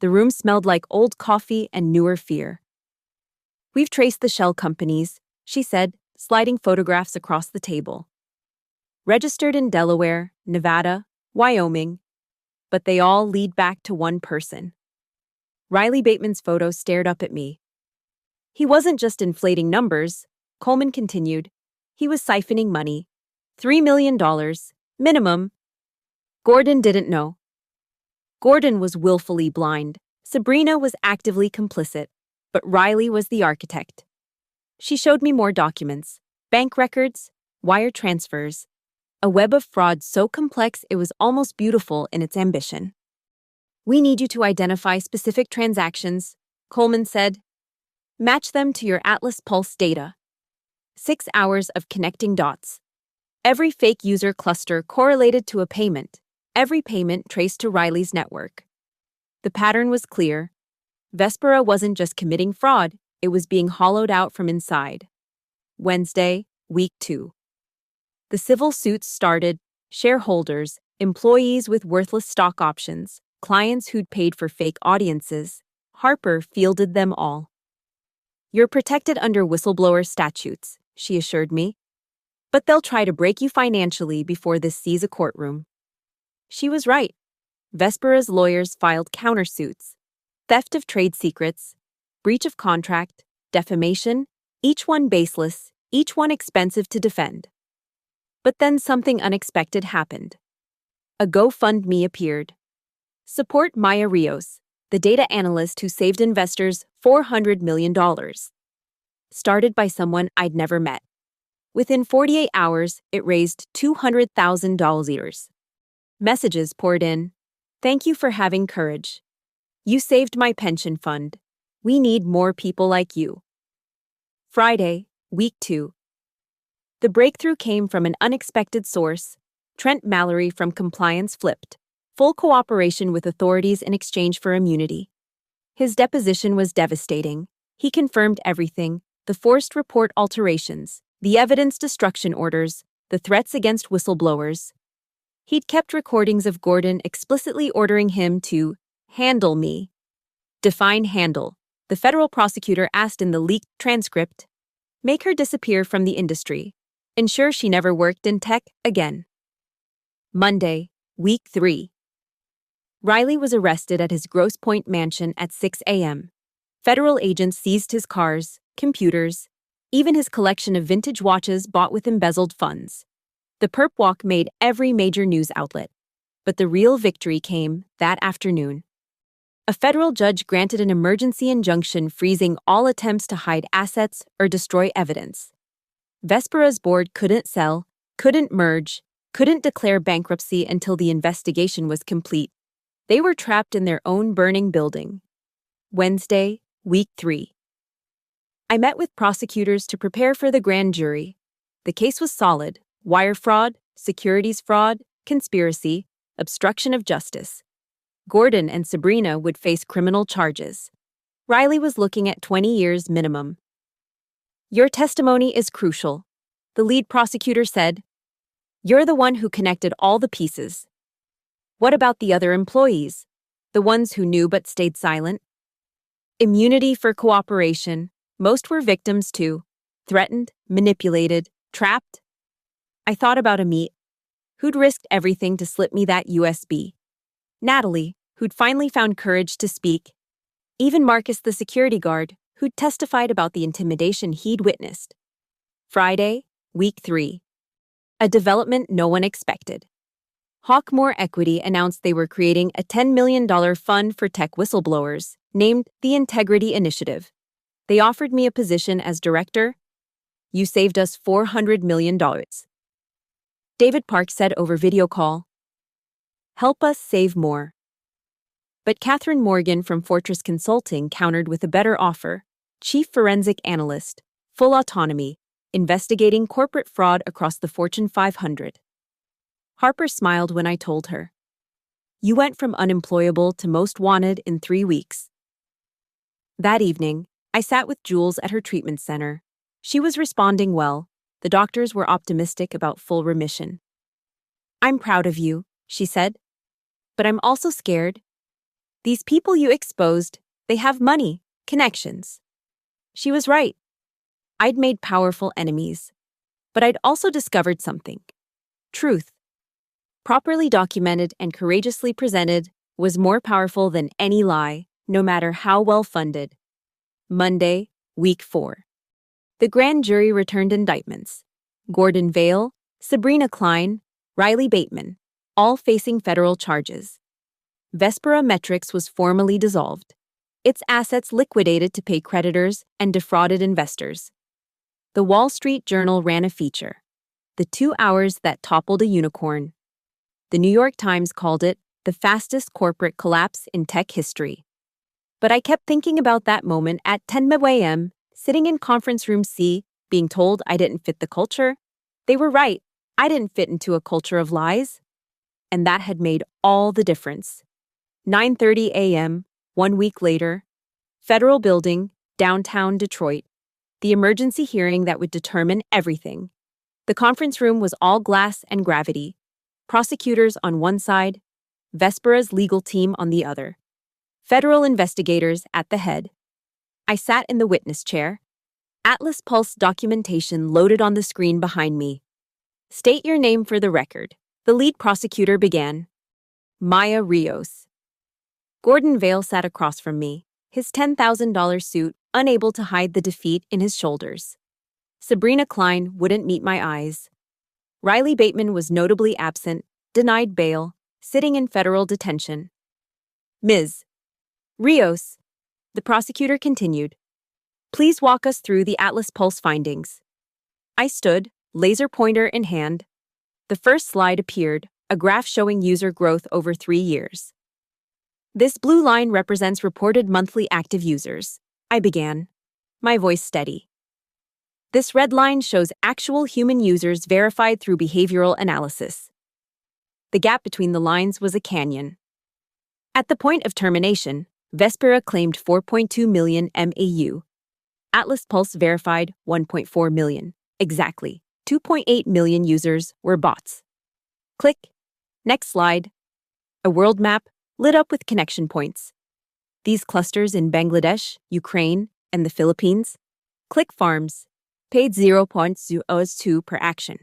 The room smelled like old coffee and newer fear. We've traced the shell companies, she said, sliding photographs across the table. Registered in Delaware, Nevada, Wyoming, but they all lead back to one person. Riley Bateman's photo stared up at me. He wasn't just inflating numbers, Coleman continued. He was siphoning money. $3 million, minimum. Gordon didn't know. Gordon was willfully blind. Sabrina was actively complicit, but Riley was the architect. She showed me more documents, bank records, wire transfers, a web of fraud so complex it was almost beautiful in its ambition. We need you to identify specific transactions, Coleman said. Match them to your Atlas Pulse data. 6 hours of connecting dots. Every fake user cluster correlated to a payment, every payment traced to Riley's network. The pattern was clear. Vespera wasn't just committing fraud, it was being hollowed out from inside. Wednesday, week 2. The civil suits started, Shareholders, employees with worthless stock options, clients who'd paid for fake audiences. Harper fielded them all. "You're protected under whistleblower statutes," she assured me. "But they'll try to break you financially before this sees a courtroom." She was right. Vespera's lawyers filed countersuits: theft of trade secrets, breach of contract, defamation, each one baseless, each one expensive to defend. But then something unexpected happened. A GoFundMe appeared. Support Maya Rios, the data analyst who saved investors $400 million. Started by someone I'd never met. Within 48 hours, it raised $200,000. Messages poured in. "Thank you for having courage. You saved my pension fund. We need more people like you." Friday, week 2. The breakthrough came from an unexpected source. Trent Mallory from Compliance flipped. Full cooperation with authorities in exchange for immunity. His deposition was devastating. He confirmed everything: the forced report alterations, the evidence destruction orders, the threats against whistleblowers. He'd kept recordings of Gordon explicitly ordering him to handle me. Define handle. The federal prosecutor asked in the leaked transcript. Make her disappear from the industry. Ensure she never worked in tech again. Monday, week 3. Riley was arrested at his Grosse Pointe mansion at 6 a.m. Federal agents seized his cars, computers, even his collection of vintage watches bought with embezzled funds. The perp walk made every major news outlet. But the real victory came that afternoon. A federal judge granted an emergency injunction freezing all attempts to hide assets or destroy evidence. Vespera's board couldn't sell, couldn't merge, couldn't declare bankruptcy until the investigation was complete. They were trapped in their own burning building. Wednesday, week 3. I met with prosecutors to prepare for the grand jury. The case was solid: wire fraud, securities fraud, conspiracy, obstruction of justice. Gordon and Sabrina would face criminal charges. Riley was looking at 20 years minimum. "Your testimony is crucial," the lead prosecutor said. "You're the one who connected all the pieces." "What about the other employees? The ones who knew but stayed silent?" "Immunity for cooperation. Most were victims too. Threatened, manipulated, trapped." I thought about Amit. Who'd risked everything to slip me that USB? Natalie, who'd finally found courage to speak. Even Marcus, the security guard, who'd testified about the intimidation he'd witnessed. Friday, week 3. A development no one expected. Hawkmoor Equity announced they were creating a $10 million fund for tech whistleblowers, named the Integrity Initiative. They offered me a position as director. "You saved us $400 million. David Park said over video call. "Help us save more." But Catherine Morgan from Fortress Consulting countered with a better offer: chief forensic analyst, full autonomy, investigating corporate fraud across the Fortune 500. Harper smiled when I told her. "You went from unemployable to most wanted in 3 weeks." That evening, I sat with Jules at her treatment center. She was responding well. The doctors were optimistic about full remission. "I'm proud of you," she said. "But I'm also scared. These people you exposed, they have money, connections." She was right. I'd made powerful enemies. But I'd also discovered something. Truth, properly documented and courageously presented, was more powerful than any lie, no matter how well funded. Monday, week 4. The grand jury returned indictments. Gordon Vail, Sabrina Klein, Riley Bateman, all facing federal charges. Vespera Metrics was formally dissolved. Its assets liquidated to pay creditors and defrauded investors. The Wall Street Journal ran a feature: "The 2 hours that toppled a unicorn." The New York Times called it the fastest corporate collapse in tech history. But I kept thinking about that moment at 10 a.m., sitting in conference room C, being told I didn't fit the culture. They were right. I didn't fit into a culture of lies. And that had made all the difference. 9:30 a.m., 1 week later, Federal Building, downtown Detroit. The emergency hearing that would determine everything. The conference room was all glass and gravity. prosecutors on one side, Vespera's legal team on the other. Federal investigators at the head. I sat in the witness chair. Atlas Pulse documentation loaded on the screen behind me. State your name for the record. The lead prosecutor began. Maya Rios. Gordon Vale sat across from me, his $10,000 suit unable to hide the defeat in his shoulders. Sabrina Klein wouldn't meet my eyes. Riley Bateman was notably absent, denied bail, sitting in federal detention. Ms. Rios, the prosecutor continued, please walk us through the Atlas Pulse findings. I stood, laser pointer in hand. The first slide appeared, a graph showing user growth over 3 years. This blue line represents reported monthly active users. I began, my voice steady. This red line shows actual human users verified through behavioral analysis. The gap between the lines was a canyon. At the point of termination, Vespera claimed 4.2 million MAU. Atlas Pulse verified 1.4 million. Exactly. 2.8 million users were bots. Click. Next slide. A world map lit up with connection points. These clusters in Bangladesh, Ukraine, and the Philippines. Click farms. Paid 0.02 per action.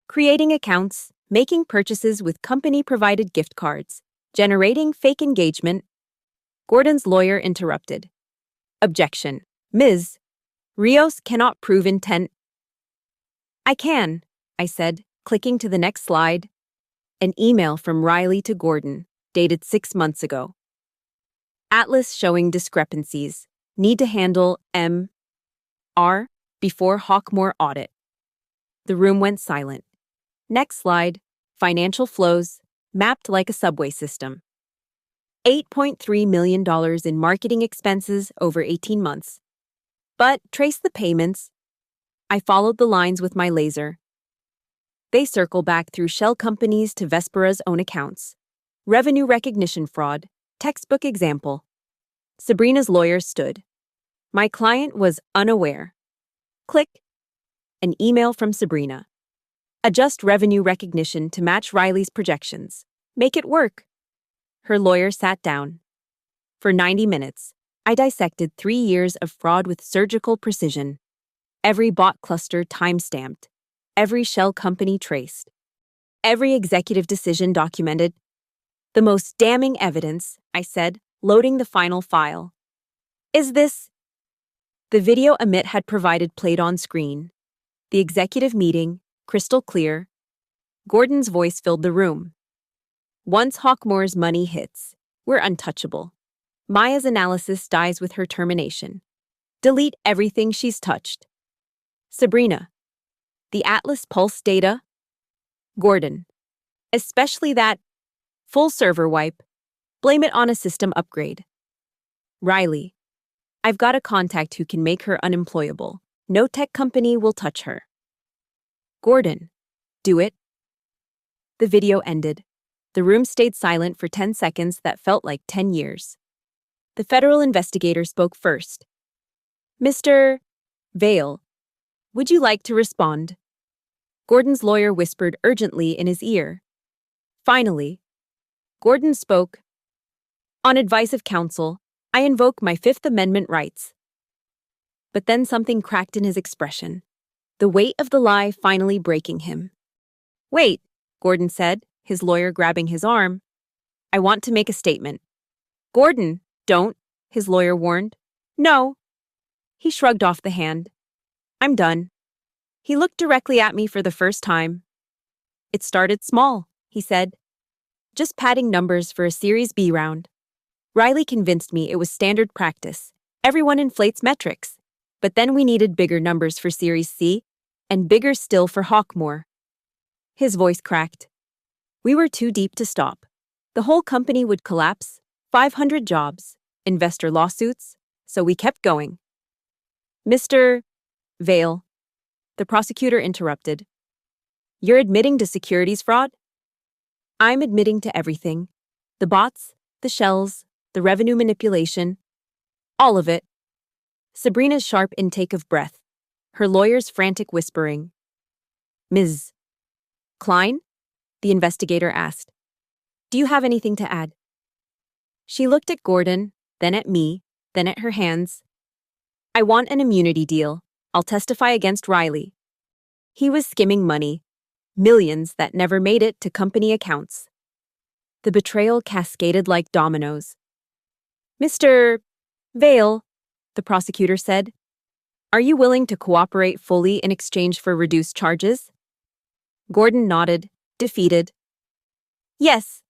Creating accounts, making purchases with company-provided gift cards, generating fake engagement. Gordon's lawyer interrupted. Objection. Ms. Rios cannot prove intent. I can, I said, clicking to the next slide. An email from Riley to Gordon, dated 6 months ago. Atlas showing discrepancies. Need to handle M.R. before Hawkmoor audit. The room went silent. Next slide. Financial flows, mapped like a subway system. $8.3 million in marketing expenses over 18 months. But trace the payments. I followed the lines with my laser. They circle back through shell companies to Vespera's own accounts. Revenue recognition fraud, textbook example. Sabrina's lawyer stood. My client was unaware. Click. An email from Sabrina. Adjust revenue recognition to match Riley's projections. Make it work. Her lawyer sat down. For 90 minutes, I dissected 3 years of fraud with surgical precision. Every bot cluster time-stamped. Every shell company traced. Every executive decision documented. The most damning evidence, I said, loading the final file. Is this? The video Amit had provided played on screen. The executive meeting, crystal clear. Gordon's voice filled the room. Once Hawkmoor's money hits, we're untouchable. Maya's analysis dies with her termination. Delete everything she's touched. Sabrina. The Atlas Pulse data? Gordon. Especially that full server wipe. Blame it on a system upgrade. Riley. I've got a contact who can make her unemployable. No tech company will touch her. Gordon. Do it. The video ended. The room stayed silent for 10 seconds that felt like 10 years. The federal investigator spoke first. Mr. Vale, would you like to respond? Gordon's lawyer whispered urgently in his ear. Finally, Gordon spoke. On advice of counsel, I invoke my Fifth Amendment rights. But then something cracked in his expression, the weight of the lie finally breaking him. Wait, Gordon said, his lawyer grabbing his arm. I want to make a statement. Gordon, don't, his lawyer warned. No. He shrugged off the hand. I'm done. He looked directly at me for the first time. It started small, he said. Just padding numbers for a Series B round. Riley convinced me it was standard practice. Everyone inflates metrics. But then we needed bigger numbers for Series C, and bigger still for Hawkmoor. His voice cracked. We were too deep to stop. The whole company would collapse, 500 jobs, investor lawsuits, so we kept going. Mr. Vale, the prosecutor interrupted. You're admitting to securities fraud? I'm admitting to everything. The bots, the shells, the revenue manipulation, all of it. Sabrina's sharp intake of breath, her lawyer's frantic whispering. Ms. Klein? the investigator asked. Do you have anything to add? She looked at Gordon, then at me, then at her hands. I want an immunity deal. I'll testify against Riley. He was skimming money, millions that never made it to company accounts. The betrayal cascaded like dominoes. Mr. Vale, the prosecutor said, are you willing to cooperate fully in exchange for reduced charges? Gordon nodded, defeated. Yes.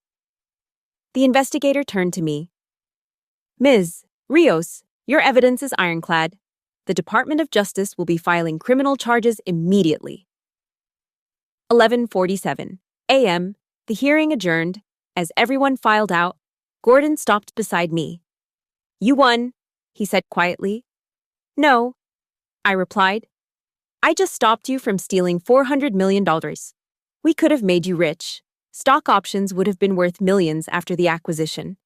The investigator turned to me. Ms. Rios, your evidence is ironclad. The Department of Justice will be filing criminal charges immediately. 11:47 a.m., the hearing adjourned. As everyone filed out, Gordon stopped beside me. You won, he said quietly. No, I replied. I just stopped you from stealing $400 million. We could have made you rich. Stock options would have been worth millions after the acquisition.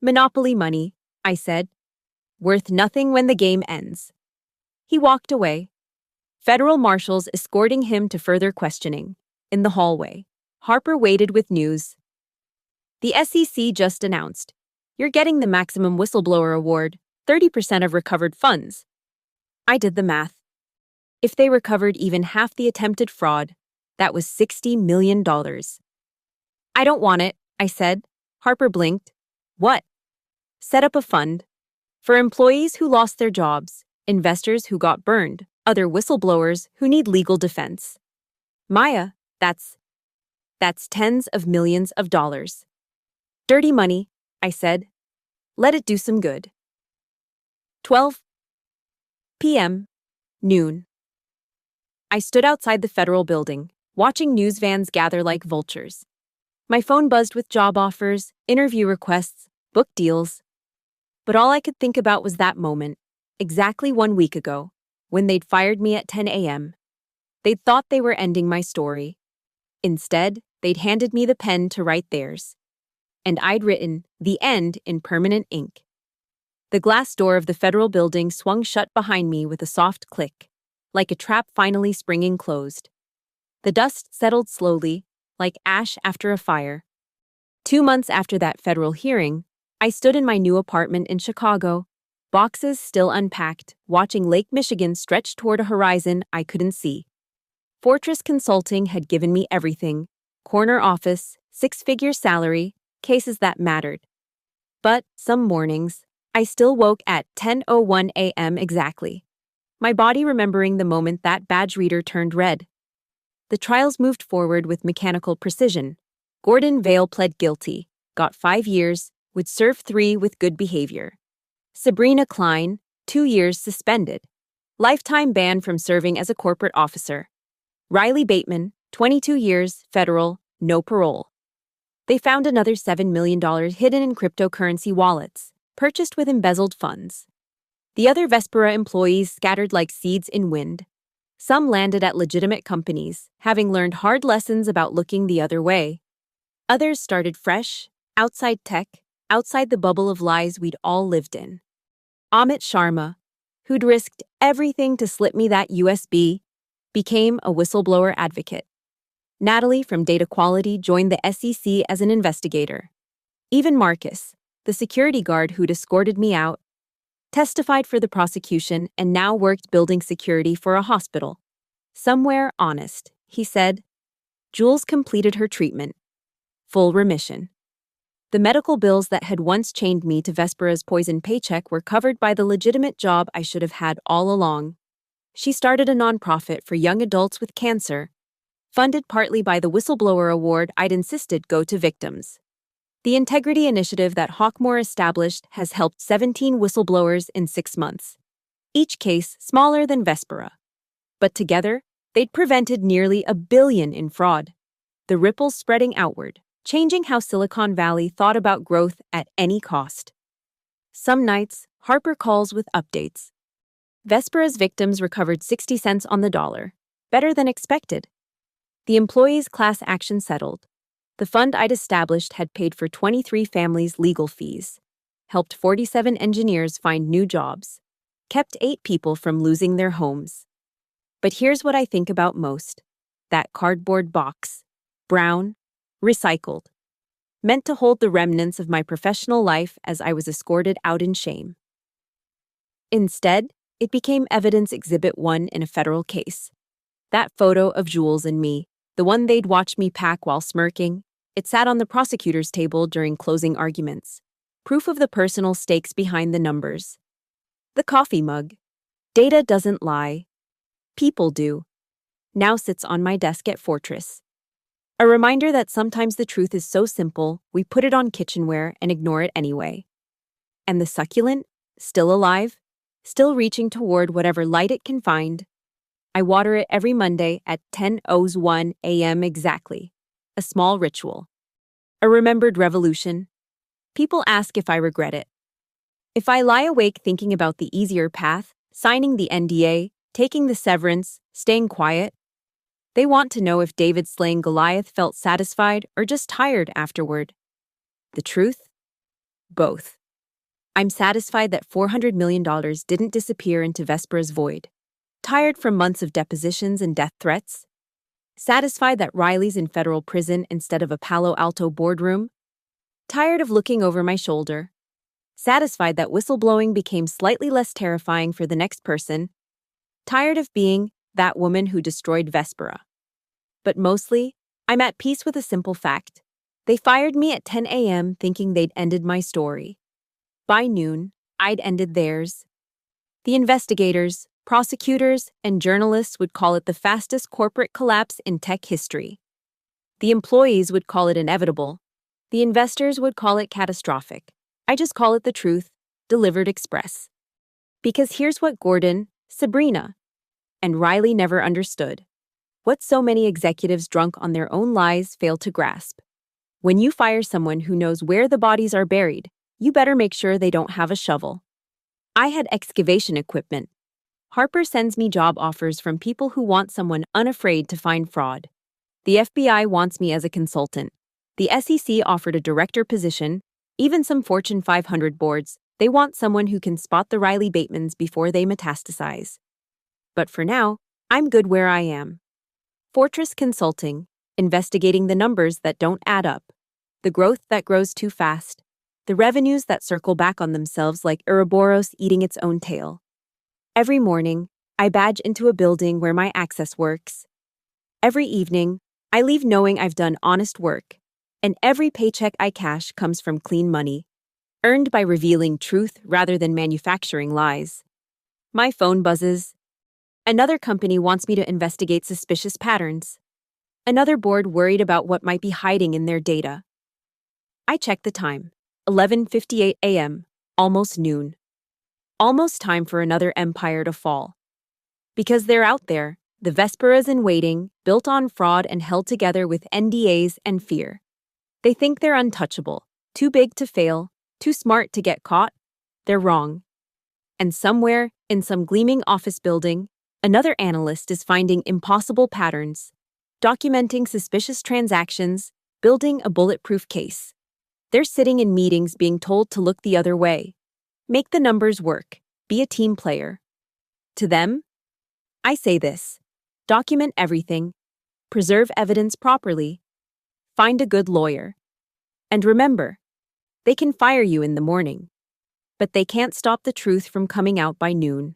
Monopoly money, I said. Worth nothing when the game ends. He walked away. Federal marshals escorting him to further questioning. In the hallway, Harper waited with news. The SEC just announced, you're getting the maximum whistleblower award, 30% of recovered funds. I did the math. If they recovered even half the attempted fraud, that was $60 million. I don't want it, I said. Harper blinked. What? Set up a fund. For employees who lost their jobs, investors who got burned, other whistleblowers who need legal defense. Maya, that's tens of millions of dollars. Dirty money, I said. Let it do some good. 12 p.m. Noon. I stood outside the federal building, watching news vans gather like vultures. My phone buzzed with job offers, interview requests, book deals. But all I could think about was that moment, exactly 1 week ago, when they'd fired me at 10 a.m. They'd thought they were ending my story. Instead, they'd handed me the pen to write theirs. And I'd written the end in permanent ink. The glass door of the federal building swung shut behind me with a soft click, like a trap finally springing closed. The dust settled slowly, like ash after a fire. 2 months after that federal hearing, I stood in my new apartment in Chicago, boxes still unpacked, watching Lake Michigan stretch toward a horizon I couldn't see. Fortress Consulting had given me everything: corner office, 6-figure salary, cases that mattered. But some mornings, I still woke at 10:01 a.m. exactly, my body remembering the moment that badge reader turned red. The trials moved forward with mechanical precision. Gordon Vale pled guilty, got 5 years, would serve 3 with good behavior. Sabrina Klein, 2 years suspended. Lifetime ban from serving as a corporate officer. Riley Bateman, 22 years, federal, no parole. They found another $7 million hidden in cryptocurrency wallets, purchased with embezzled funds. The other Vespera employees scattered like seeds in wind. Some landed at legitimate companies, having learned hard lessons about looking the other way. Others started fresh, outside tech, outside the bubble of lies we'd all lived in. Amit Sharma, who'd risked everything to slip me that USB, became a whistleblower advocate. Natalie from Data Quality joined the SEC as an investigator. Even Marcus, the security guard who'd escorted me out, testified for the prosecution and now worked building security for a hospital. Somewhere honest, he said. Jules completed her treatment. Full remission. The medical bills that had once chained me to Vespera's poison paycheck were covered by the legitimate job I should have had all along. She started a nonprofit for young adults with cancer, funded partly by the whistleblower award I'd insisted go to victims. The integrity initiative that Hawkmoor established has helped 17 whistleblowers in 6 months, each case smaller than Vespera. But together, they'd prevented nearly $1 billion in fraud. The ripples spreading outward, changing how Silicon Valley thought about growth at any cost. Some nights, Harper calls with updates. Vespera's victims recovered 60 cents on the dollar, better than expected. The employees' class action settled. The fund I'd established had paid for 23 families' legal fees, helped 47 engineers find new jobs, kept 8 people from losing their homes. But here's what I think about most: that cardboard box. brown, recycled, meant to hold the remnants of my professional life as I was escorted out in shame. Instead, it became Evidence Exhibit 1 in a federal case. That photo of Jules and me, the one they'd watched me pack while smirking, it sat on the prosecutor's table during closing arguments. Proof of the personal stakes behind the numbers. The coffee mug. Data doesn't lie. People do. Now sits on my desk at Fortress. A reminder that sometimes the truth is so simple, we put it on kitchenware and ignore it anyway. And the succulent, still alive, still reaching toward whatever light it can find. I water it every Monday at 10:01 a.m. exactly. A small ritual. A remembered revolution. People ask if I regret it. If I lie awake thinking about the easier path, signing the NDA, taking the severance, staying quiet, they want to know if David slaying Goliath felt satisfied or just tired afterward. The truth? Both. I'm satisfied that $400 million didn't disappear into Vespera's void. Tired from months of depositions and death threats. Satisfied that Riley's in federal prison instead of a Palo Alto boardroom. Tired of looking over my shoulder. Satisfied that whistleblowing became slightly less terrifying for the next person. Tired of being that woman who destroyed Vespera. But mostly, I'm at peace with a simple fact. They fired me at 10 a.m. thinking they'd ended my story. By noon, I'd ended theirs. The investigators, prosecutors, and journalists would call it the fastest corporate collapse in tech history. The employees would call it inevitable. The investors would call it catastrophic. I just call it the truth, delivered express. Because here's what Gordon, Sabrina, and Riley never understood. What so many executives drunk on their own lies fail to grasp. When you fire someone who knows where the bodies are buried, you better make sure they don't have a shovel. I had excavation equipment. Harper sends me job offers from people who want someone unafraid to find fraud. The FBI wants me as a consultant. The SEC offered a director position. Even some Fortune 500 boards, they want someone who can spot the Riley Batemans before they metastasize. But for now, I'm good where I am. Fortress Consulting, investigating the numbers that don't add up, the growth that grows too fast, the revenues that circle back on themselves like Ouroboros eating its own tail. Every morning, I badge into a building where my access works. Every evening, I leave knowing I've done honest work, and every paycheck I cash comes from clean money, earned by revealing truth rather than manufacturing lies. My phone buzzes. Another company wants me to investigate suspicious patterns. Another board worried about what might be hiding in their data. I check the time. 11:58 a.m., almost noon. Almost time for another empire to fall. Because they're out there, the Vesperas in waiting, built on fraud and held together with NDAs and fear. They think they're untouchable, too big to fail, too smart to get caught. They're wrong. And somewhere, in some gleaming office building, another analyst is finding impossible patterns, documenting suspicious transactions, building a bulletproof case. They're sitting in meetings being told to look the other way. Make the numbers work. Be a team player. To them, I say this: document everything, preserve evidence properly, find a good lawyer. And remember, they can fire you in the morning, but they can't stop the truth from coming out by noon.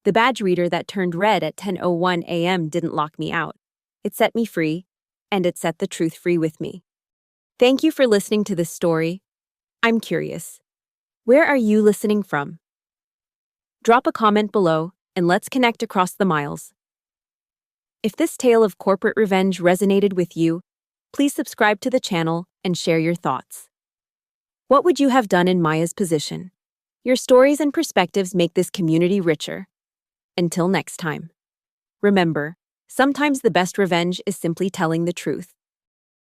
The badge reader that turned red at 10:01 a.m. didn't lock me out. It set me free, and it set the truth free with me. Thank you for listening to this story. I'm curious. Where are you listening from? Drop a comment below, and let's connect across the miles. If this tale of corporate revenge resonated with you, please subscribe to the channel and share your thoughts. What would you have done in Maya's position? Your stories and perspectives make this community richer. Until next time. Remember, sometimes the best revenge is simply telling the truth.